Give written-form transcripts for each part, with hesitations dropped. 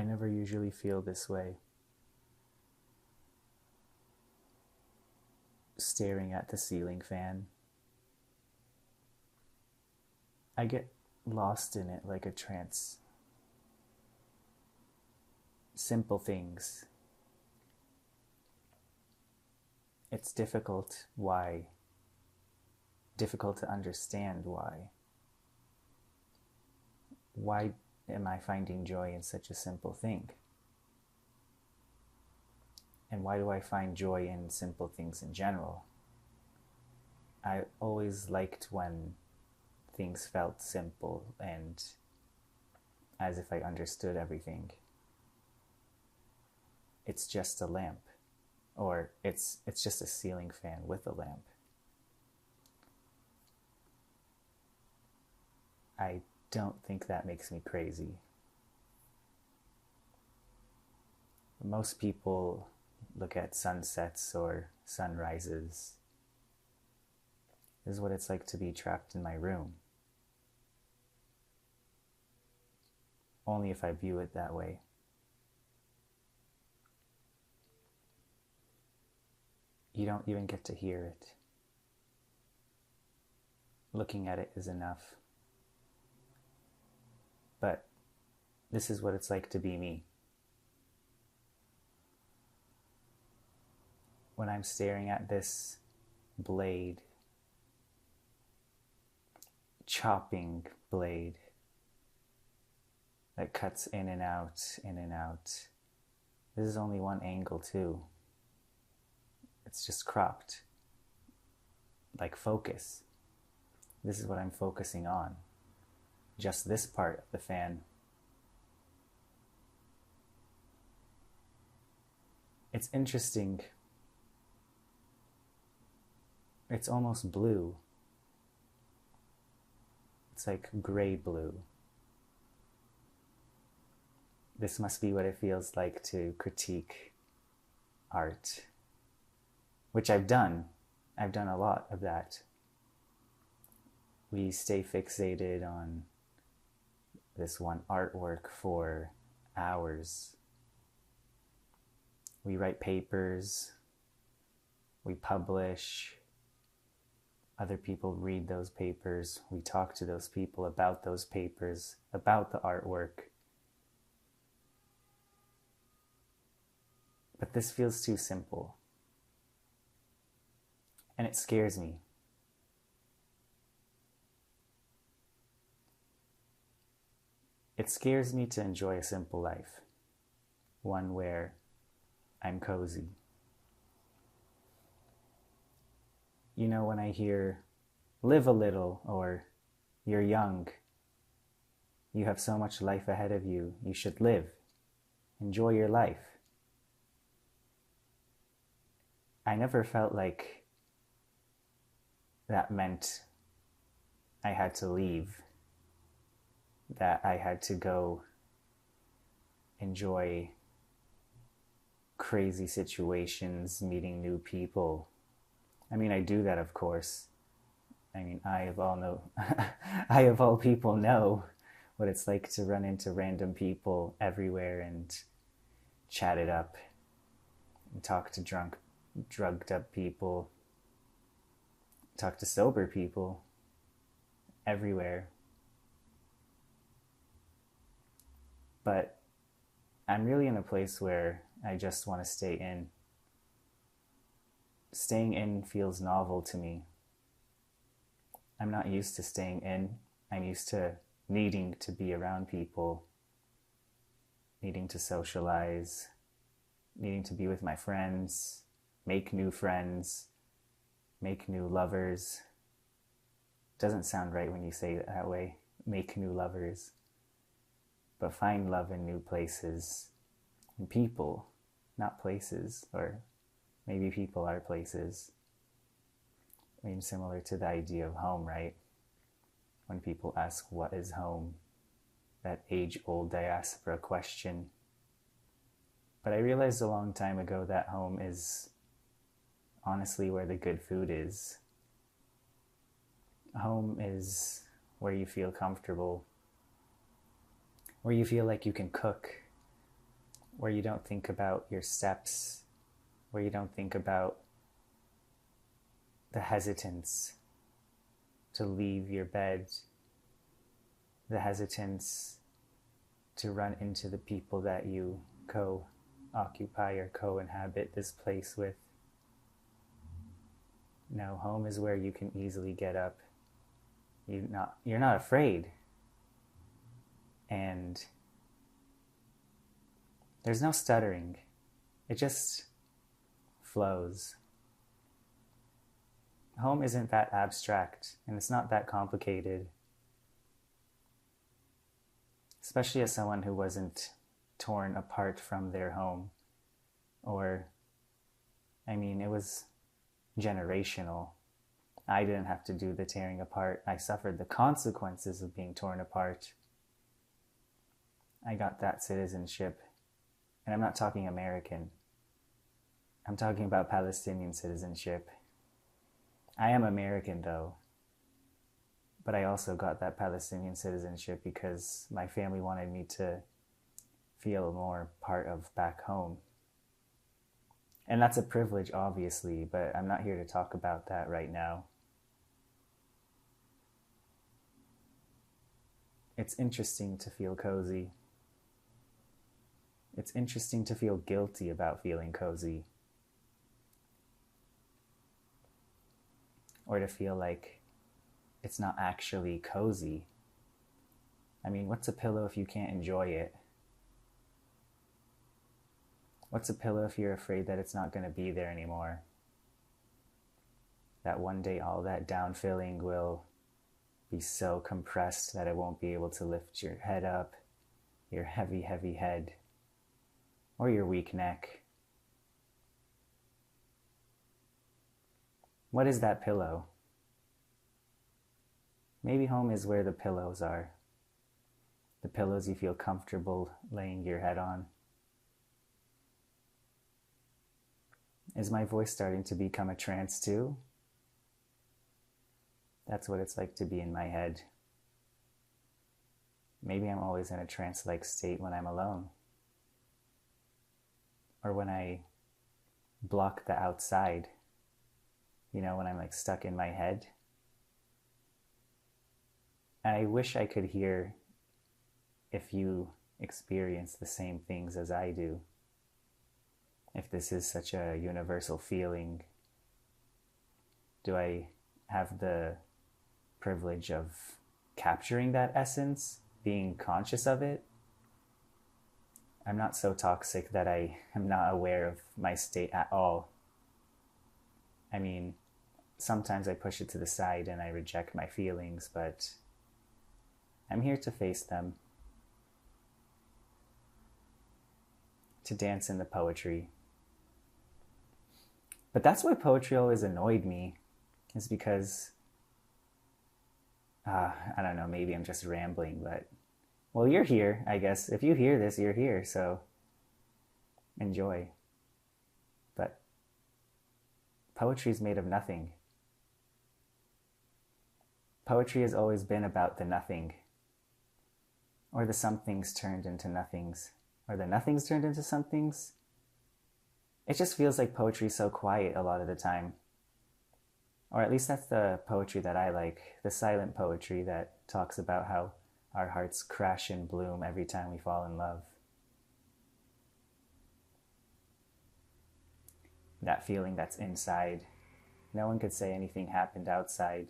never usually feel this way. Staring at the ceiling fan. I get lost in it like a trance. Simple things. It's difficult why. Difficult to understand why. Why am I finding joy in such a simple thing? And why do I find joy in simple things in general? I always liked when things felt simple and as if I understood everything. It's just a lamp, or it's just a ceiling fan with a lamp. I don't think that makes me crazy. Most people look at sunsets or sunrises. This is what it's like to be trapped in my room. Only if I view it that way. You don't even get to hear it. Looking at it is enough. But this is what it's like to be me. When I'm staring at this blade, chopping blade that cuts in and out, in and out. This is only one angle too. It's just cropped, like focus. This is what I'm focusing on. Just this part of the fan. It's interesting. It's almost blue. It's like gray blue. This must be what it feels like to critique art, which I've done. I've done a lot of that. We stay fixated on this one artwork for hours. We write papers, we publish, other people read those papers, we talk to those people about those papers, about the artwork. But this feels too simple. And it scares me. It scares me to enjoy a simple life, one where I'm cozy. You know, when I hear, live a little, or you're young, you have so much life ahead of you, you should live, enjoy your life. I never felt like that meant I had to leave, that I had to go enjoy crazy situations, meeting new people. I mean, I do that, of course. I mean, I of all people know what it's like to run into random people everywhere and chat it up and talk to drugged up people, talk to sober people everywhere. But I'm really in a place where I just want to stay in. Staying in feels novel to me. I'm not used to staying in. I'm used to needing to be around people, needing to socialize, needing to be with my friends, make new friends, make new lovers. Doesn't sound right when you say it that way, make new lovers. But find love in new places, in people, not places, or maybe people are places. I mean, similar to the idea of home, right? When people ask, what is home? That age-old diaspora question. But I realized a long time ago that home is honestly where the good food is. Home is where you feel comfortable, where you feel like you can cook, where you don't think about your steps, where you don't think about the hesitance to leave your bed, the hesitance to run into the people that you co-occupy or co-inhabit this place with. No, home is where you can easily get up. You're not afraid. And there's no stuttering. It just flows. Home isn't that abstract, and it's not that complicated. Especially as someone who wasn't torn apart from their home. It was generational. I didn't have to do the tearing apart. I suffered the consequences of being torn apart. I got that citizenship. And I'm not talking American. I'm talking about Palestinian citizenship. I am American though. But I also got that Palestinian citizenship because my family wanted me to feel more part of back home. And that's a privilege, obviously, but I'm not here to talk about that right now. It's interesting to feel cozy. It's interesting to feel guilty about feeling cozy. Or to feel like it's not actually cozy. I mean, what's a pillow if you can't enjoy it? What's a pillow if you're afraid that it's not going to be there anymore? That one day all that downfilling will be so compressed that it won't be able to lift your head up, your heavy, heavy head, or your weak neck. What is that pillow? Maybe home is where the pillows are. The pillows you feel comfortable laying your head on. Is my voice starting to become a trance too? That's what it's like to be in my head. Maybe I'm always in a trance-like state when I'm alone. Or when I block the outside. When I'm like stuck in my head. And I wish I could hear if you experience the same things as I do. If this is such a universal feeling, do I have the privilege of capturing that essence, being conscious of it? I'm not so toxic that I am not aware of my state at all. I mean, sometimes I push it to the side and I reject my feelings, but I'm here to face them, to dance in the poetry. But that's why poetry always annoyed me, is because, I don't know, maybe I'm just rambling, but, well, you're here, I guess. If you hear this, you're here, so enjoy. But poetry is made of nothing. Poetry has always been about the nothing, or the somethings turned into nothings, or the nothings turned into somethings. It just feels like poetry is so quiet a lot of the time. Or at least that's the poetry that I like, the silent poetry that talks about how our hearts crash and bloom every time we fall in love. That feeling that's inside. No one could say anything happened outside,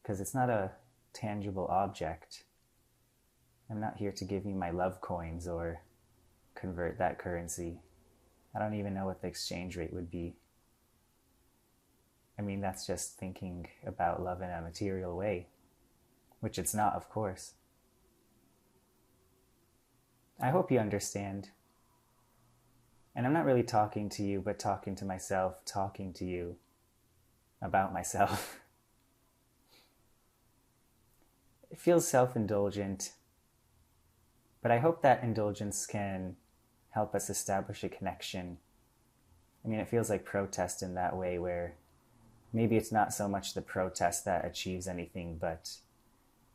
because it's not a tangible object. I'm not here to give you my love coins or convert that currency. I don't even know what the exchange rate would be. I mean, that's just thinking about love in a material way, which it's not, of course. I hope you understand. And I'm not really talking to you, but talking to myself, talking to you about myself. It feels self-indulgent, but I hope that indulgence can help us establish a connection. I mean, it feels like protest in that way, where maybe it's not so much the protest that achieves anything, but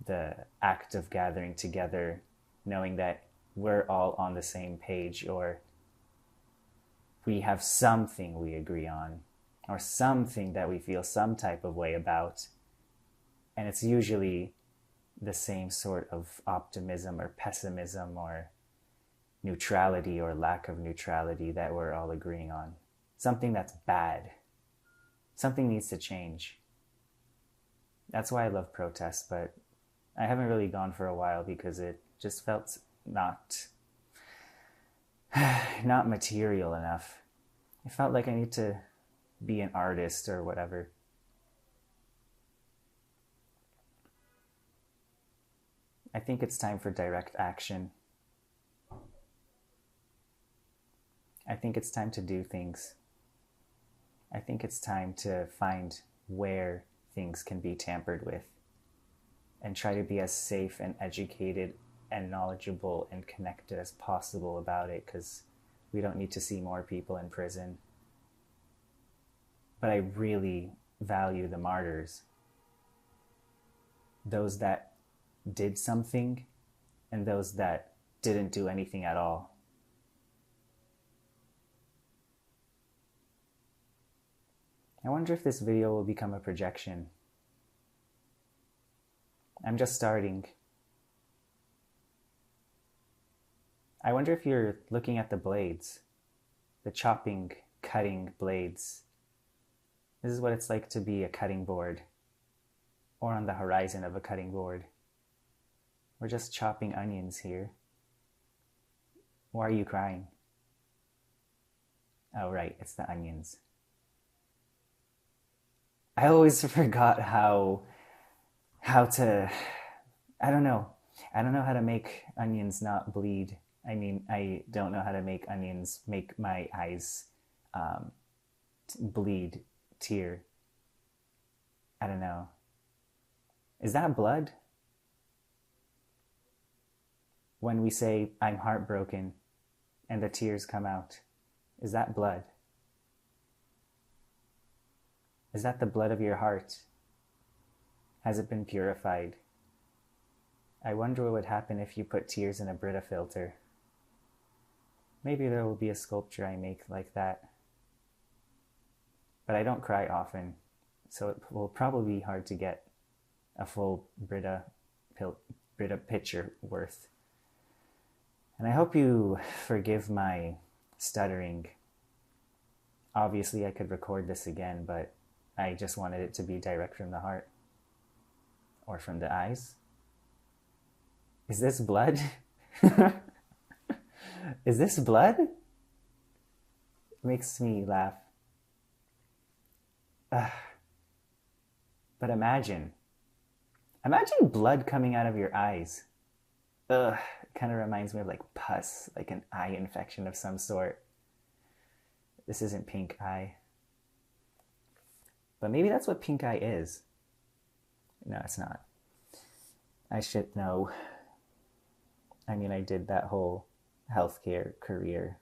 the act of gathering together, knowing that we're all on the same page, or we have something we agree on, or something that we feel some type of way about. And it's usually the same sort of optimism or pessimism or neutrality or lack of neutrality that we're all agreeing on. Something that's bad. Something needs to change. That's why I love protests, but I haven't really gone for a while because it just felt not material enough. It felt like I need to be an artist or whatever. I think it's time for direct action. I think it's time to do things. I think it's time to find where things can be tampered with and try to be as safe and educated and knowledgeable and connected as possible about it, because we don't need to see more people in prison. But I really value the martyrs. Those that did something and those that didn't do anything at all. I wonder if this video will become a projection. I'm just starting. I wonder if you're looking at the blades, the chopping, cutting blades. This is what it's like to be a cutting board, or on the horizon of a cutting board. We're just chopping onions here. Why are you crying? Oh, right, it's the onions. I always forgot how to, I don't know how to make onions not bleed. I mean, I don't know how to make onions make my eyes bleed, tear. I don't know. Is that blood? When we say, I'm heartbroken, and the tears come out, is that blood? Is that the blood of your heart? Has it been purified? I wonder what would happen if you put tears in a Brita filter. Maybe there will be a sculpture I make like that. But I don't cry often, so it will probably be hard to get a full Brita picture worth. And I hope you forgive my stuttering. Obviously, I could record this again, but I just wanted it to be direct from the heart. Or from the eyes. Is this blood? Is this blood? It makes me laugh. But imagine blood coming out of your eyes. It kind of reminds me of like pus, like an eye infection of some sort. This isn't pink eye. But maybe that's what pink eye is. No, it's not. I should know. I mean, I did that whole healthcare career.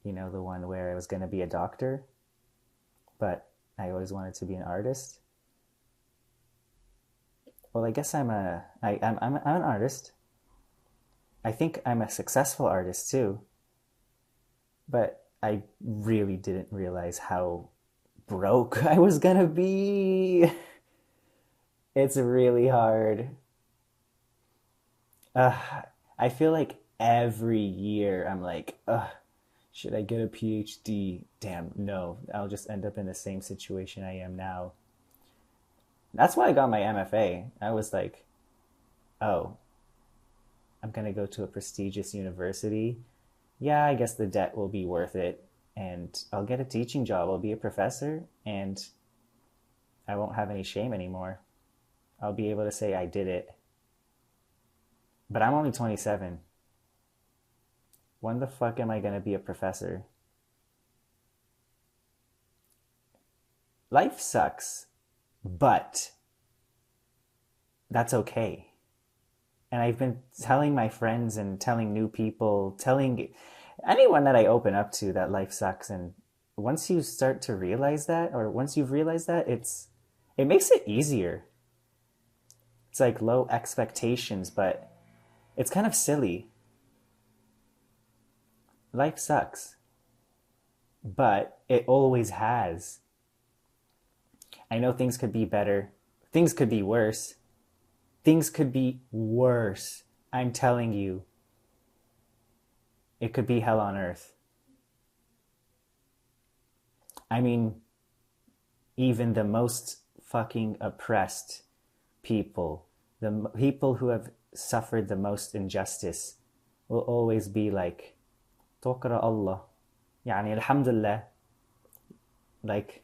You know, the one where I was going to be a doctor, but I always wanted to be an artist. Well, I guess I'm an artist. I think I'm a successful artist too. But I really didn't realize how broke I was going to be. It's really hard. I feel like every year I'm like, should I get a PhD? Damn, no. I'll just end up in the same situation I am now. That's why I got my MFA. I was like, oh, I'm going to go to a prestigious university. Yeah, I guess the debt will be worth it. And I'll get a teaching job. I'll be a professor. And I won't have any shame anymore. I'll be able to say I did it. But I'm only 27. When the fuck am I going to be a professor? Life sucks, but that's okay. And I've been telling my friends and telling new people, telling anyone that I open up to that life sucks. And once you start to realize that, or once you've realized that, it makes it easier. It's like low expectations, but it's kind of silly. Life sucks. but it always has. I know things could be better. Things could be worse. Things could be worse. I'm telling you. It could be hell on earth. I mean, even the most fucking oppressed people, the people who have suffered the most injustice, will always be like, Tokra Allah. Yani, alhamdulillah. Like,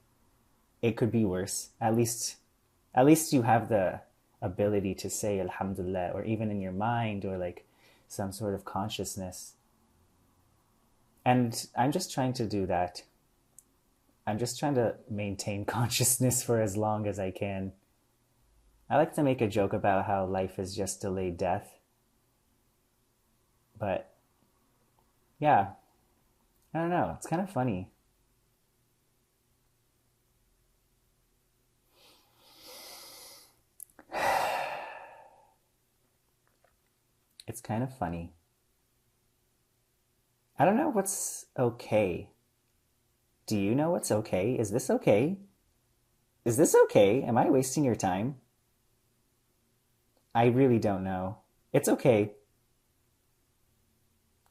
it could be worse. At least you have the ability to say alhamdulillah, or even in your mind, or like some sort of consciousness. And I'm just trying to do that. I'm just trying to maintain consciousness for as long as I can. I like to make a joke about how life is just delayed death. But yeah, I don't know. It's kind of funny. It's kind of funny. I don't know what's okay. Do you know what's okay? Is this okay? Is this okay? Am I wasting your time? I really don't know. It's okay.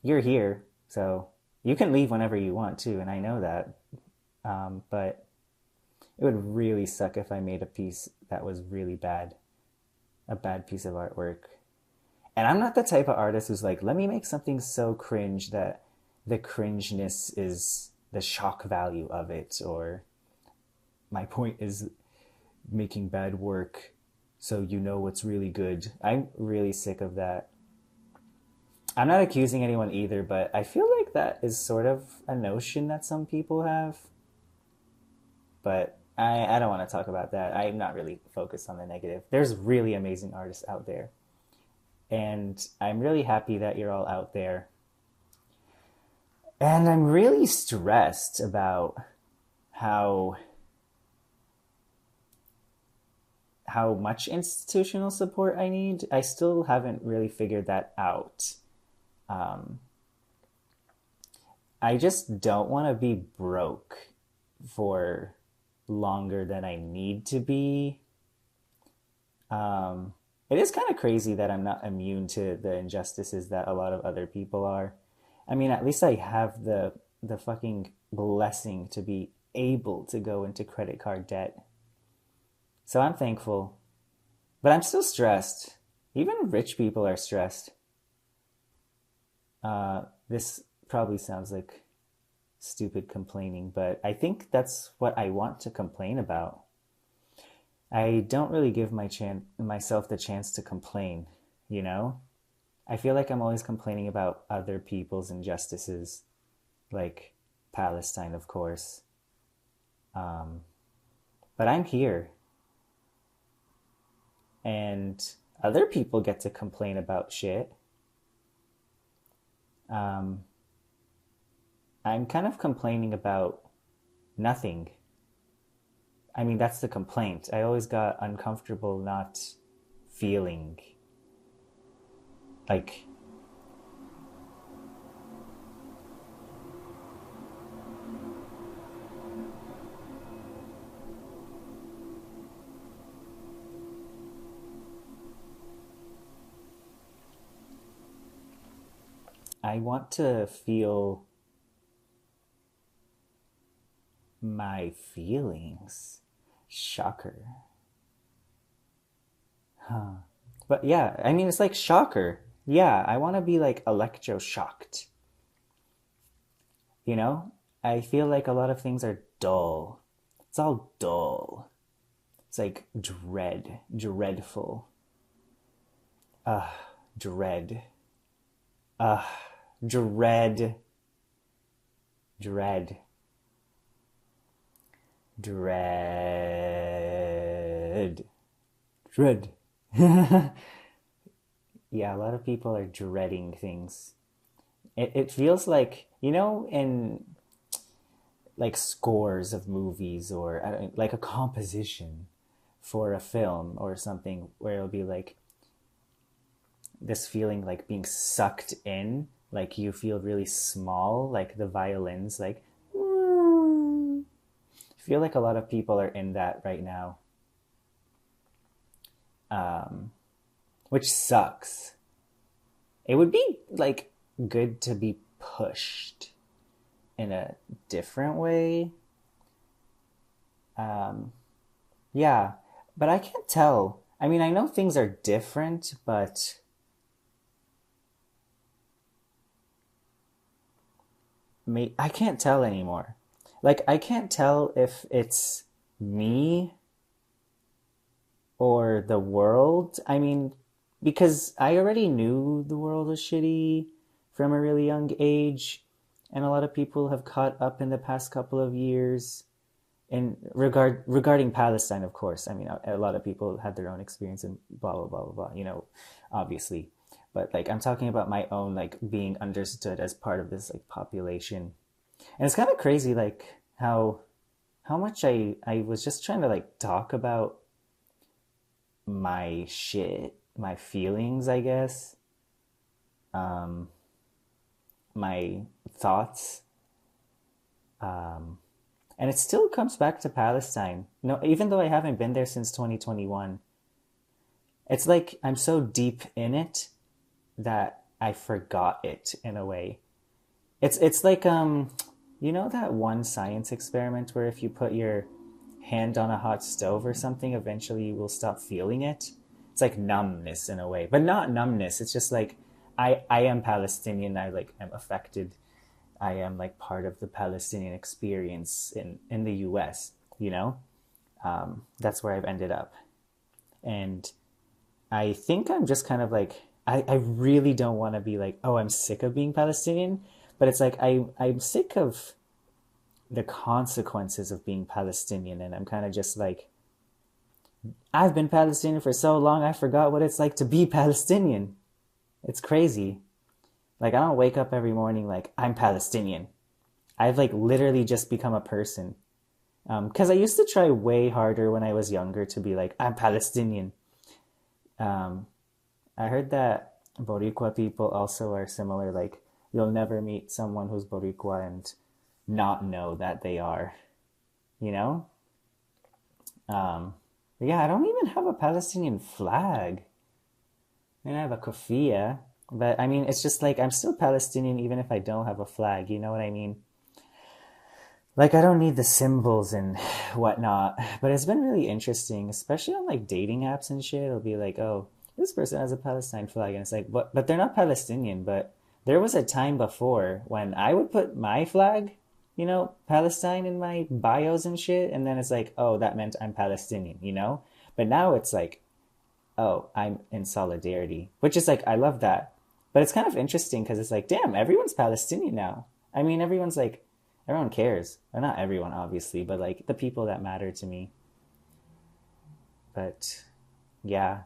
You're here, so you can leave whenever you want to, and I know that. But it would really suck if I made a piece that was really bad. A bad piece of artwork. And I'm not the type of artist who's like, let me make something so cringe that the cringeness is the shock value of it, or my point is making bad work so you know what's really good. I'm really sick of that. I'm not accusing anyone either, but I feel like that is sort of a notion that some people have. But I don't want to talk about that. I'm not really focused on the negative. There's really amazing artists out there. And I'm really happy that you're all out there. And I'm really stressed about how much institutional support I need. I still haven't really figured that out. I just don't want to be broke for longer than I need to be. It is kind of crazy that I'm not immune to the injustices that a lot of other people are. I mean, at least I have the fucking blessing to be able to go into credit card debt. So I'm thankful. But I'm still stressed. Even rich people are stressed. This probably sounds like stupid complaining, but I think that's what I want to complain about. I don't really give myself the chance to complain, you know? I feel like I'm always complaining about other people's injustices, like Palestine, of course. But I'm here. And other people get to complain about shit. I'm kind of complaining about nothing. I mean, that's the complaint. I always got uncomfortable not feeling. Like, I want to feel my feelings. Shocker. Huh. But yeah, I mean, it's like shocker. Yeah, I want to be like electroshocked. You know? I feel like a lot of things are dull. It's all dull. It's like dreadful. Dread. Dread. Dread. Dread. Dread. Yeah, a lot of people are dreading things. It feels like, you know, in like scores of movies, or like a composition for a film or something, where it'll be like this feeling like being sucked in, like you feel really small, like the violins, like I feel like a lot of people are in that right now, which sucks. It would be like good to be pushed in a different way. Yeah, but I can't tell. I mean, I know things are different, but I can't tell anymore. Like, I can't tell if it's me or the world. I mean, because I already knew the world was shitty from a really young age, and a lot of people have caught up in the past couple of years. And regarding Palestine, of course, I mean, a lot of people had their own experience and blah blah blah blah blah. Obviously, but like I'm talking about my own like being understood as part of this like population, and it's kind of crazy like how much I was just trying to like talk about my shit, my feelings, I guess, um, my thoughts, and it still comes back to Palestine. No, even though I haven't been there since 2021, it's like I'm so deep in it that I forgot it in a way. It's like that one science experiment where if you put your hand on a hot stove or something, eventually you will stop feeling it. It's like numbness in a way, but not numbness. It's just like I am Palestinian. I like am affected. I am like part of the Palestinian experience in the US, that's where I've ended up. And I think I'm just kind of like, I really don't want to be like, oh, I'm sick of being Palestinian, but it's like, I'm sick of the consequences of being Palestinian. And I'm kind of just like, I've been Palestinian for so long, I forgot what it's like to be Palestinian. It's crazy. Like, I don't wake up every morning like, I'm Palestinian. I've like literally just become a person. Because I used to try way harder when I was younger to be like, I'm Palestinian. Um, I heard that Boricua people also are similar. Like, you'll never meet someone who's Boricua and not know that they are, you know? But yeah, I don't even have a Palestinian flag. I mean, I have a kofia, but I mean, it's just like I'm still Palestinian even if I don't have a flag. You know what I mean? Like, I don't need the symbols and whatnot, but it's been really interesting, especially on like dating apps and shit. It'll be like, oh, this person has a Palestine flag, and it's like, but they're not Palestinian. But there was a time before when I would put my flag, Palestine in my bios and shit, and then it's like, oh, that meant I'm Palestinian. But now it's like, oh, I'm in solidarity, which is like, I love that. But it's kind of interesting because it's like, damn, everyone's Palestinian now. I mean, everyone cares. Well, not everyone, obviously, but like the people that matter to me. But yeah,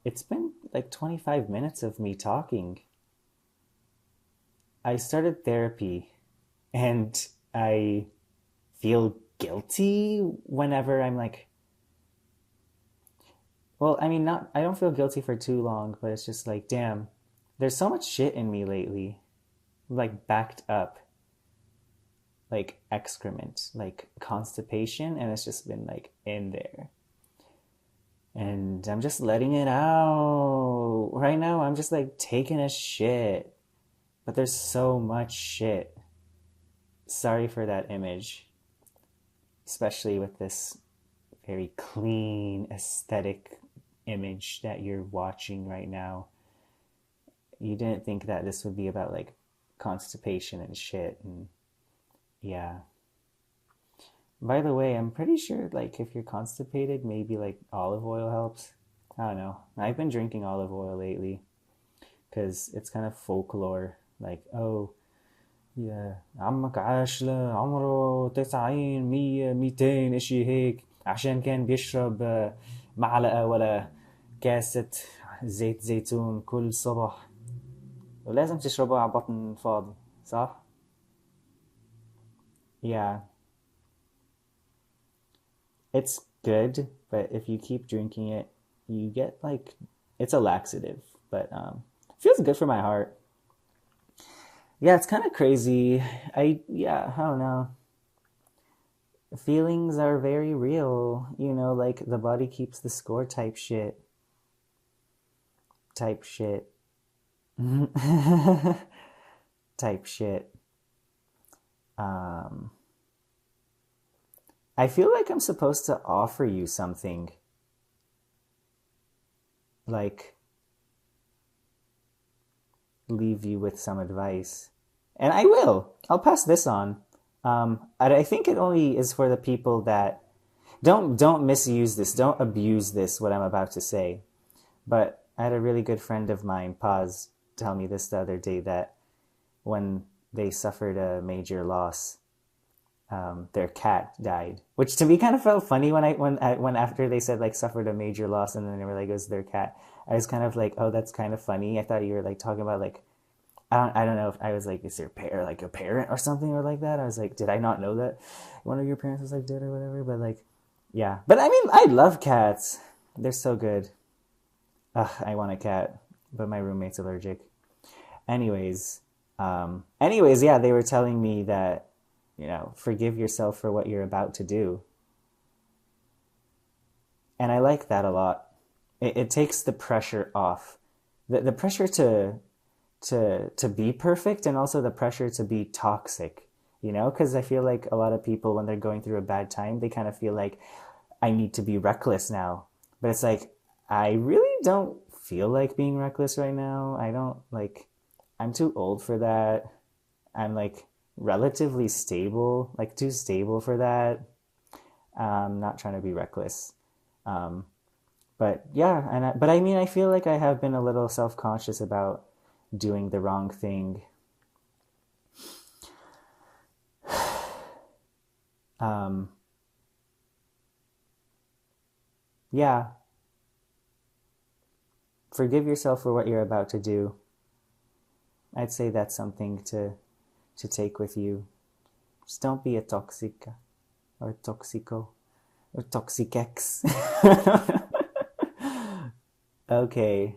it's been like 25 minutes of me talking. I started therapy and I feel guilty whenever I'm like, well, I mean, I don't feel guilty for too long, but it's just like, damn, there's so much shit in me lately, like backed up, like excrement, like constipation, and it's just been like in there. And I'm just letting it out. Right now, I'm just like taking a shit. But there's so much shit. Sorry for that image. Especially with this very clean, aesthetic image that you're watching right now. You didn't think that this would be about like constipation and shit. And yeah. By the way, I'm pretty sure like if you're constipated, maybe like olive oil helps. I don't know. I've been drinking olive oil lately because it's kind of folklore. Like, oh, yeah, عمك عاش لعمره 90 100 200 اشي هيك عشان كان بيشرب معلقة ولا كاسة زيت زيتون كل صبح ولازم تشربه على بطن فاضي صح؟ Yeah, it's good, but if you keep drinking it, you get like, it's a laxative, but it feels good for my heart. Yeah, it's kind of crazy. I don't know. feelings are very real, like the body keeps the score type shit. Type shit. Type shit. I feel like I'm supposed to offer you something. Like, leave you with some advice. And I will. I'll pass this on. I think it only is for the people that don't misuse this, don't abuse this, what I'm about to say. But I had a really good friend of mine, Paz, tell me this the other day, that when they suffered a major loss, their cat died, which to me kind of felt funny when after they said like suffered a major loss, and then they were like it was their cat. I was kind of like, oh, that's kind of funny. I thought you were like talking about like I don't know if I was like, is there like a parent or something or like that? I was like, did I not know that one of your parents was like dead or whatever? But like, yeah. But I mean, I love cats. They're so good. Ugh, I want a cat, but my roommate's allergic. Anyways, yeah, they were telling me that, forgive yourself for what you're about to do. And I like that a lot. It takes the pressure off. The pressure to be perfect, and also the pressure to be toxic, because I feel like a lot of people, when they're going through a bad time, they kind of feel like, I need to be reckless now. But it's like, I really don't feel like being reckless right now. I'm too old for that. I'm like relatively stable, like too stable for that. I'm not trying to be reckless. But yeah, but I mean, I feel like I have been a little self-conscious about doing the wrong thing. Yeah. Forgive yourself for what you're about to do. I'd say that's something to take with you. Just don't be a toxica or toxico or toxicex. Okay.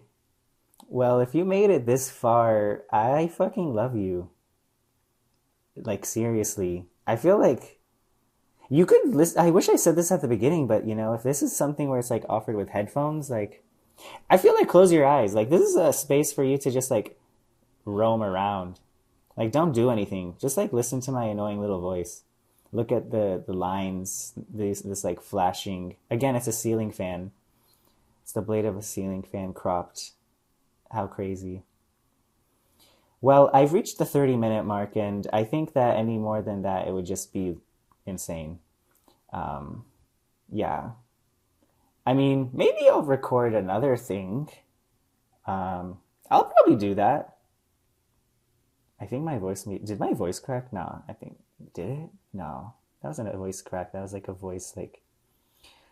Well, if you made it this far, I fucking love you. Like, seriously. I feel like you could listen. I wish I said this at the beginning, but if this is something where it's like offered with headphones, like, I feel like close your eyes. Like, this is a space for you to just like roam around. Like, don't do anything. Just like listen to my annoying little voice. Look at the lines, this like flashing. Again, it's a ceiling fan. It's the blade of a ceiling fan cropped. How crazy. Well, I've reached the 30-minute mark, and I think that any more than that, it would just be insane. Yeah. I mean, maybe I'll record another thing. I'll probably do that. I think did my voice crack? No, did it? No, that wasn't a voice crack. That was like a voice, like,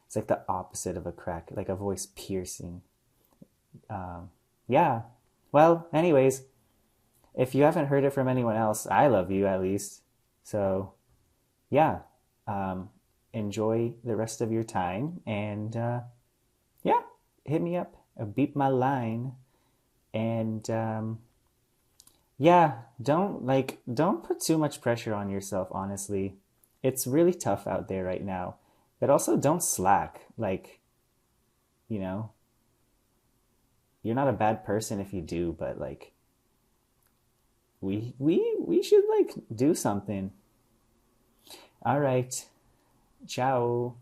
it's like the opposite of a crack, like a voice piercing. Yeah. Well, anyways, if you haven't heard it from anyone else, I love you at least. So, yeah. Enjoy the rest of your time, and yeah, hit me up, beep my line, and yeah, don't put too much pressure on yourself, honestly. It's really tough out there right now. But also don't slack. Like, you're not a bad person if you do, but like we should like do something. All right. Ciao.